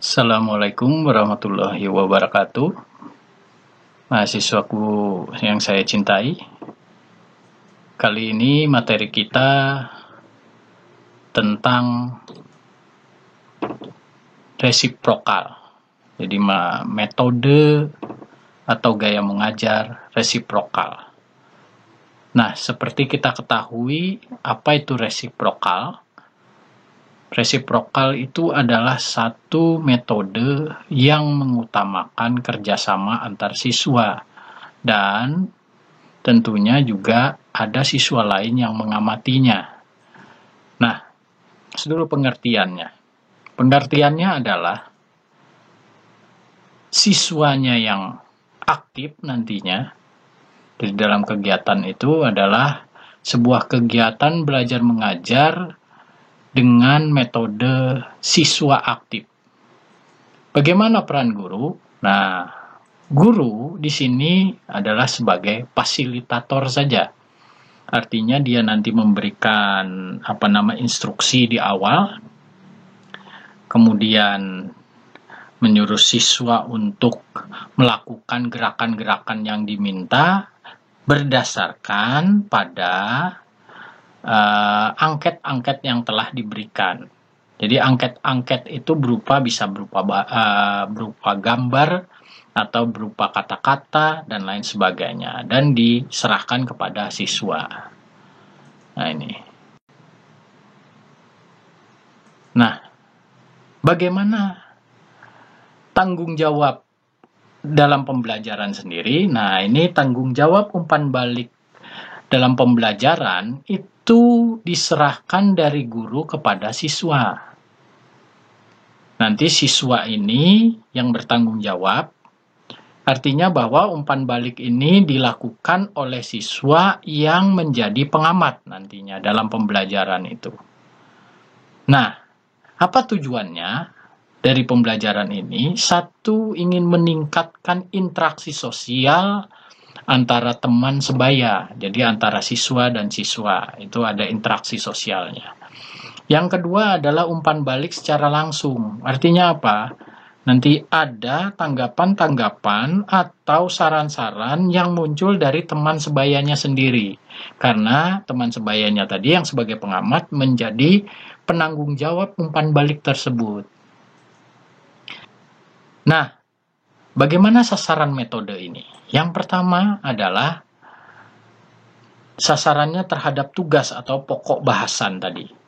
Assalamualaikum warahmatullahi wabarakatuh. Mahasiswaku yang saya cintai, kali ini materi kita tentang resiprokal. Jadi metode atau gaya mengajar resiprokal. Nah, seperti kita ketahui, apa itu resiprokal? Resiprokal itu adalah satu metode yang mengutamakan kerjasama antar siswa dan tentunya juga ada siswa lain yang mengamatinya. Nah, seluruh pengertiannya. Pengertiannya adalah siswanya yang aktif nantinya di dalam kegiatan itu adalah sebuah kegiatan belajar mengajar dengan metode siswa aktif. Bagaimana peran guru? Nah, guru di sini adalah sebagai fasilitator saja. Artinya dia nanti memberikan instruksi di awal, kemudian menyuruh siswa untuk melakukan gerakan-gerakan yang diminta berdasarkan pada angket-angket yang telah diberikan. Jadi angket-angket itu bisa berupa gambar atau berupa kata-kata dan lain sebagainya, dan diserahkan kepada siswa. Nah, ini. Nah, bagaimana tanggung jawab dalam pembelajaran sendiri? Nah, ini tanggung jawab umpan balik dalam pembelajaran itu diserahkan dari guru kepada siswa. Nanti siswa ini yang bertanggung jawab, artinya bahwa umpan balik ini dilakukan oleh siswa yang menjadi pengamat nantinya dalam pembelajaran itu. Nah, apa tujuannya dari pembelajaran ini? Satu, ingin meningkatkan interaksi sosial antara teman sebaya, jadi antara siswa dan siswa, itu ada interaksi sosialnya. Yang kedua adalah umpan balik secara langsung. Artinya apa? Nanti ada tanggapan-tanggapan atau saran-saran yang muncul dari teman sebayanya sendiri. Karena teman sebayanya tadi yang sebagai pengamat menjadi penanggung jawab umpan balik tersebut. Nah, bagaimana sasaran metode ini? Yang pertama adalah sasarannya terhadap tugas atau pokok bahasan tadi.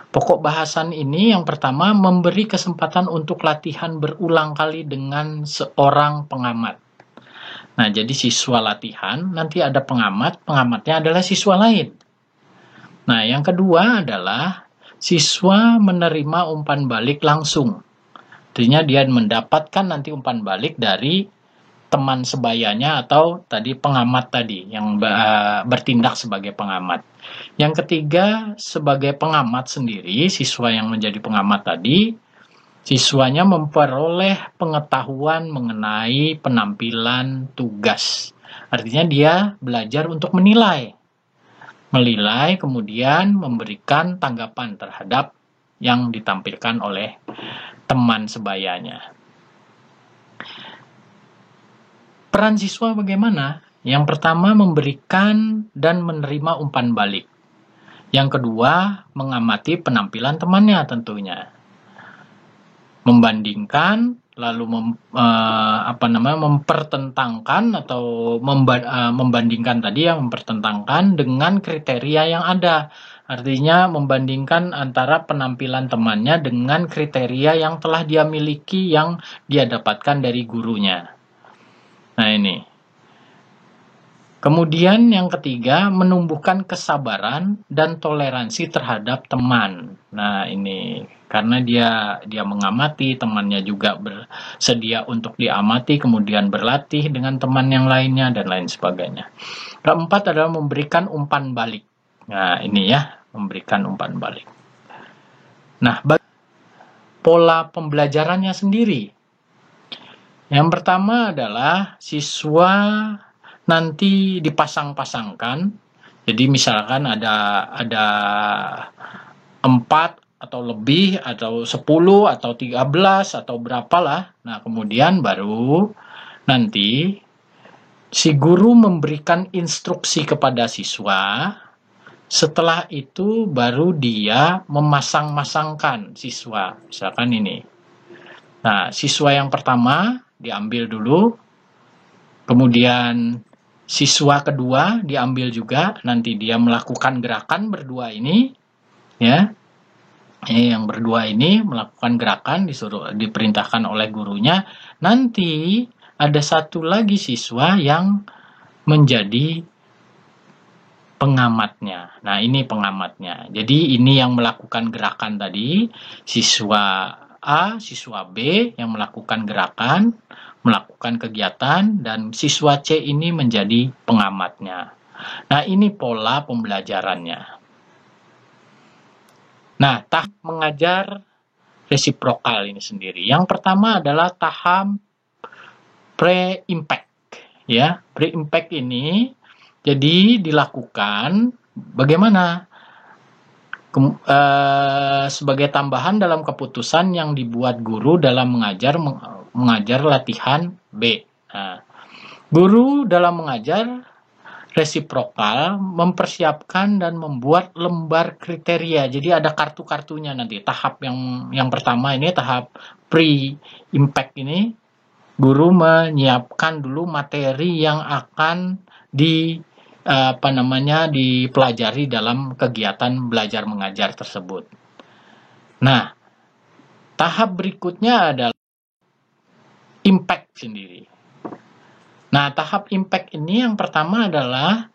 Pokok bahasan ini yang pertama memberi kesempatan untuk latihan berulang kali dengan seorang pengamat. Nah, jadi siswa latihan, nanti ada pengamat, pengamatnya adalah siswa lain. Nah, yang kedua adalah siswa menerima umpan balik langsung. Artinya dia mendapatkan nanti umpan balik dari teman sebayanya atau tadi pengamat tadi yang bertindak sebagai pengamat. Yang ketiga, sebagai pengamat sendiri, siswa yang menjadi pengamat tadi, siswanya memperoleh pengetahuan mengenai penampilan tugas. Artinya dia belajar untuk menilai, kemudian memberikan tanggapan terhadap yang ditampilkan oleh teman sebayanya. Peran siswa bagaimana? Yang pertama, memberikan dan menerima umpan balik. Yang kedua, mengamati penampilan temannya tentunya. Membandingkan, lalu mempertentangkan atau membandingkan tadi yang mempertentangkan dengan kriteria yang ada. Artinya membandingkan antara penampilan temannya dengan kriteria yang telah dia miliki yang dia dapatkan dari gurunya. Nah, ini. Kemudian yang ketiga, menumbuhkan kesabaran dan toleransi terhadap teman. Nah, ini karena dia mengamati, temannya juga bersedia untuk diamati, kemudian berlatih dengan teman yang lainnya dan lain sebagainya. Keempat adalah memberikan umpan balik. Nah, ini ya, memberikan umpan balik. Nah, pola pembelajarannya sendiri. Yang pertama adalah siswa nanti dipasang-pasangkan. Jadi misalkan ada 4 atau lebih atau 10 atau 13 atau berapalah. Nah, kemudian baru nanti si guru memberikan instruksi kepada siswa. Setelah itu baru dia memasang-masangkan siswa. Misalkan ini. Nah, siswa yang pertama diambil dulu. Kemudian siswa kedua diambil juga. Nanti dia melakukan gerakan berdua ini. Ya. Yang berdua ini melakukan gerakan diperintahkan oleh gurunya. Nanti ada satu lagi siswa yang menjadi pengamatnya. Nah, ini pengamatnya. Jadi ini yang melakukan gerakan tadi, siswa A, siswa B yang melakukan gerakan, melakukan kegiatan, dan siswa C ini menjadi pengamatnya. Nah, ini pola pembelajarannya. Nah, tahap mengajar resiprokal ini sendiri. Yang pertama adalah tahap pre-impact. Ya, pre-impact ini jadi dilakukan bagaimana? Sebagai tambahan dalam keputusan yang dibuat guru dalam mengajar latihan B. Nah, guru dalam mengajar resiprokal mempersiapkan dan membuat lembar kriteria. Jadi ada kartu-kartunya nanti. Tahap yang pertama ini tahap pre-impact ini, guru menyiapkan dulu materi yang akan dipelajari dalam kegiatan belajar mengajar tersebut. Nah, tahap berikutnya adalah impact sendiri. Nah, tahap impact ini yang pertama adalah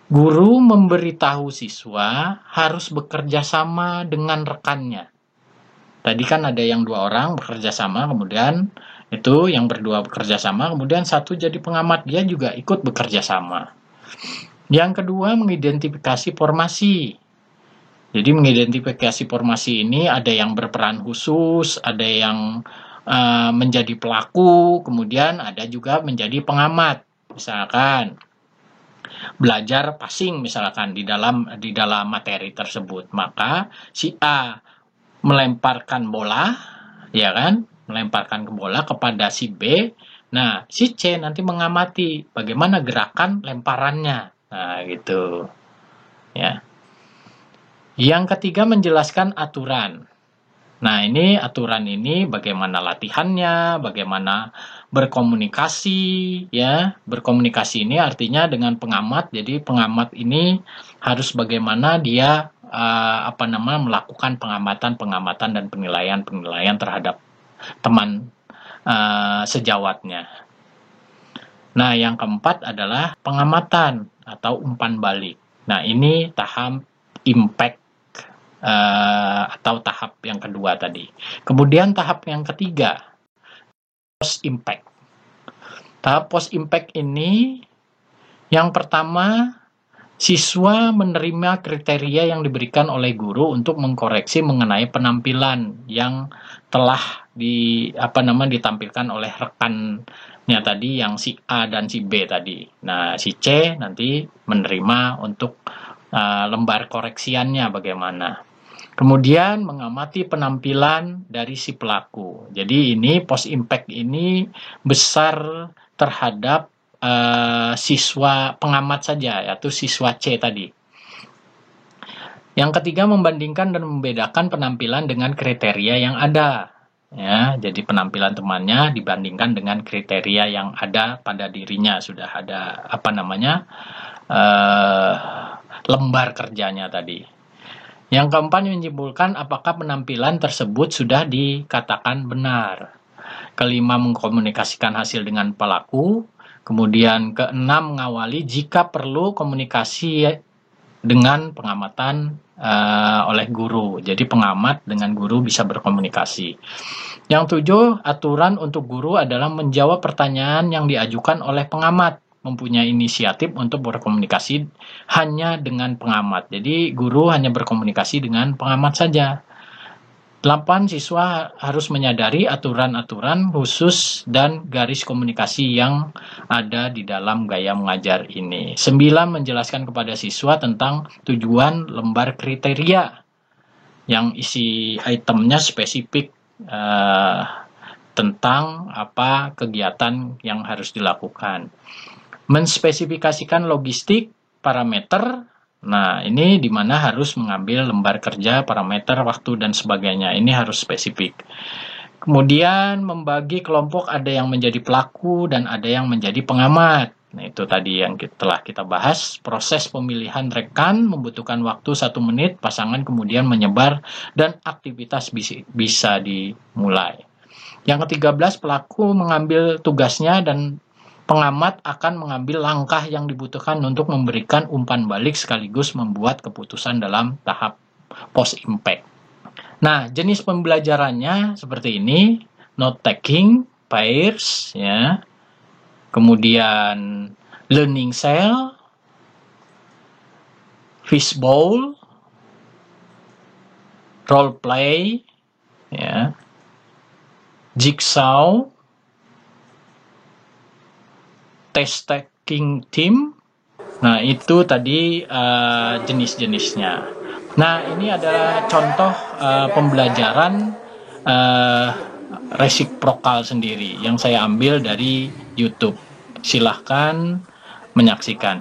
guru memberitahu siswa harus bekerja sama dengan rekannya. Tadi kan ada yang 2 orang bekerja sama, kemudian itu yang berdua bekerja sama, kemudian satu jadi pengamat, dia juga ikut bekerja sama. Yang kedua, mengidentifikasi formasi. Jadi mengidentifikasi formasi ini ada yang berperan khusus, ada yang menjadi pelaku, kemudian ada juga menjadi pengamat. Misalkan belajar passing misalkan di dalam materi tersebut, maka si A melemparkan bola, ya kan? Melemparkan bola kepada si B. Nah, si C nanti mengamati bagaimana gerakan lemparannya. Nah, gitu. Ya. Yang ketiga, menjelaskan aturan. Nah, ini aturan ini bagaimana latihannya, bagaimana berkomunikasi, ya. Berkomunikasi ini artinya dengan pengamat. Jadi pengamat ini harus bagaimana dia melakukan pengamatan dan penilaian terhadap teman sejawatnya. Nah, yang keempat adalah pengamatan atau umpan balik. Nah, ini tahap impact atau tahap yang kedua tadi. Kemudian tahap yang ketiga, post impact. Tahap post impact ini yang pertama, siswa menerima kriteria yang diberikan oleh guru untuk mengkoreksi mengenai penampilan yang telah ditampilkan oleh rekannya tadi, yang si A dan si B tadi. Nah, si C nanti menerima untuk lembar koreksiannya bagaimana. Kemudian mengamati penampilan dari si pelaku. Jadi ini post impact ini besar terhadap siswa pengamat saja, yaitu siswa C tadi. Yang ketiga, membandingkan dan membedakan penampilan dengan kriteria yang ada. Ya, jadi penampilan temannya dibandingkan dengan kriteria yang ada pada dirinya, sudah ada lembar kerjanya tadi. Yang keempat, menyimpulkan apakah penampilan tersebut sudah dikatakan benar. Kelima, mengkomunikasikan hasil dengan pelaku. Kemudian keenam, mengawali jika perlu komunikasi dengan pengamatan oleh guru. Jadi pengamat dengan guru bisa berkomunikasi. Yang 7, aturan untuk guru adalah menjawab pertanyaan yang diajukan oleh pengamat, mempunyai inisiatif untuk berkomunikasi hanya dengan pengamat. Jadi guru hanya berkomunikasi dengan pengamat saja. 8, siswa harus menyadari aturan-aturan khusus dan garis komunikasi yang ada di dalam gaya mengajar ini. 9, menjelaskan kepada siswa tentang tujuan lembar kriteria. yang isi itemnya spesifik tentang apa kegiatan yang harus dilakukan. Menspesifikasikan logistik, parameter. Nah, ini di mana harus mengambil lembar kerja, parameter, waktu, dan sebagainya. Ini harus spesifik. Kemudian membagi kelompok, ada yang menjadi pelaku dan ada yang menjadi pengamat. Nah, itu tadi yang telah kita bahas. Proses pemilihan rekan membutuhkan waktu 1 menit, pasangan kemudian menyebar, dan aktivitas bisa dimulai. Yang ke-13, pelaku mengambil tugasnya dan pengamat akan mengambil langkah yang dibutuhkan untuk memberikan umpan balik sekaligus membuat keputusan dalam tahap post-impact. Nah, jenis pembelajarannya seperti ini, note taking, pairs, ya. Kemudian learning cell, fishbowl, role play, ya, jigsaw, test taking team. Nah, itu tadi jenis-jenisnya. Nah, ini adalah contoh pembelajaran resiprokal sendiri yang saya ambil dari YouTube. Silahkan menyaksikan.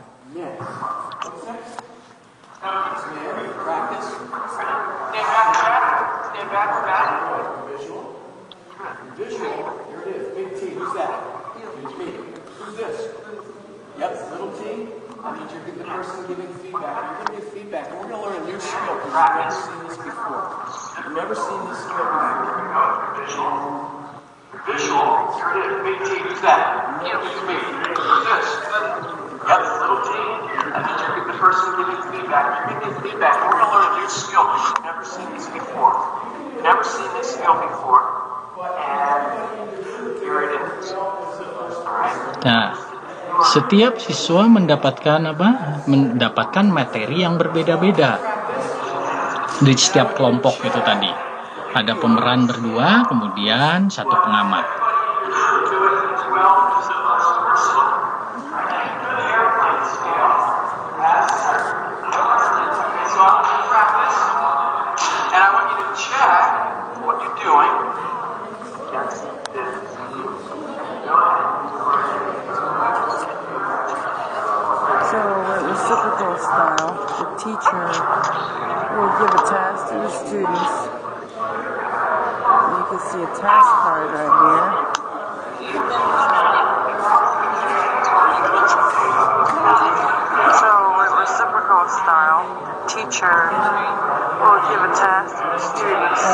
Yep, little T. I need you to be the person giving feedback. You're going to give feedback, and we're going to learn a new skill because you've never seen this before. You've never seen this skill before. Visual. Visual. Here it is. Big T. Who's that? You. It's me. Who's this? Yep, little T. I need you to be the person giving feedback. You're going to give feedback, and we're going to learn a new skill because you've never seen this before. You've never seen this skill before. And here it is. All right. Nah, setiap siswa mendapatkan materi yang berbeda-beda di setiap kelompok itu tadi. Ada pemeran berdua, kemudian satu pengamat. So, in reciprocal style, the teacher will give a task to the students. You can see a task card right here. So, in reciprocal style, the teacher will give a task to the students.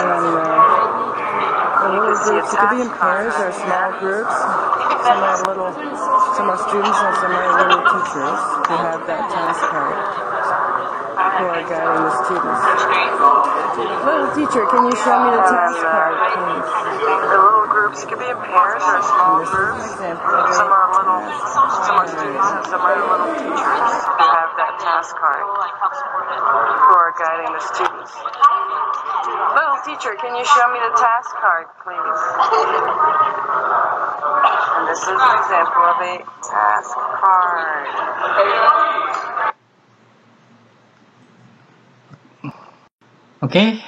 And little groups, it could be in pairs or small groups. Some are students and some are little teachers who have that task card, who are guiding the students. Little teacher, can you show me the task card, please? The little groups could be in pairs or small groups. Some are students and some are little teachers who have that task card, who are guiding the students. Little teacher, can you show me the task card, please? And this is an example of a task card. Oke,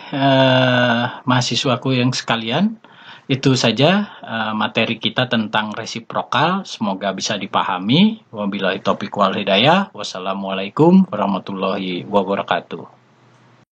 mahasiswaku yang sekalian, itu saja materi kita tentang resiprokal. Semoga bisa dipahami. Wabillahi taufiq wal hidayah. Wassalamualaikum warahmatullahi wabarakatuh.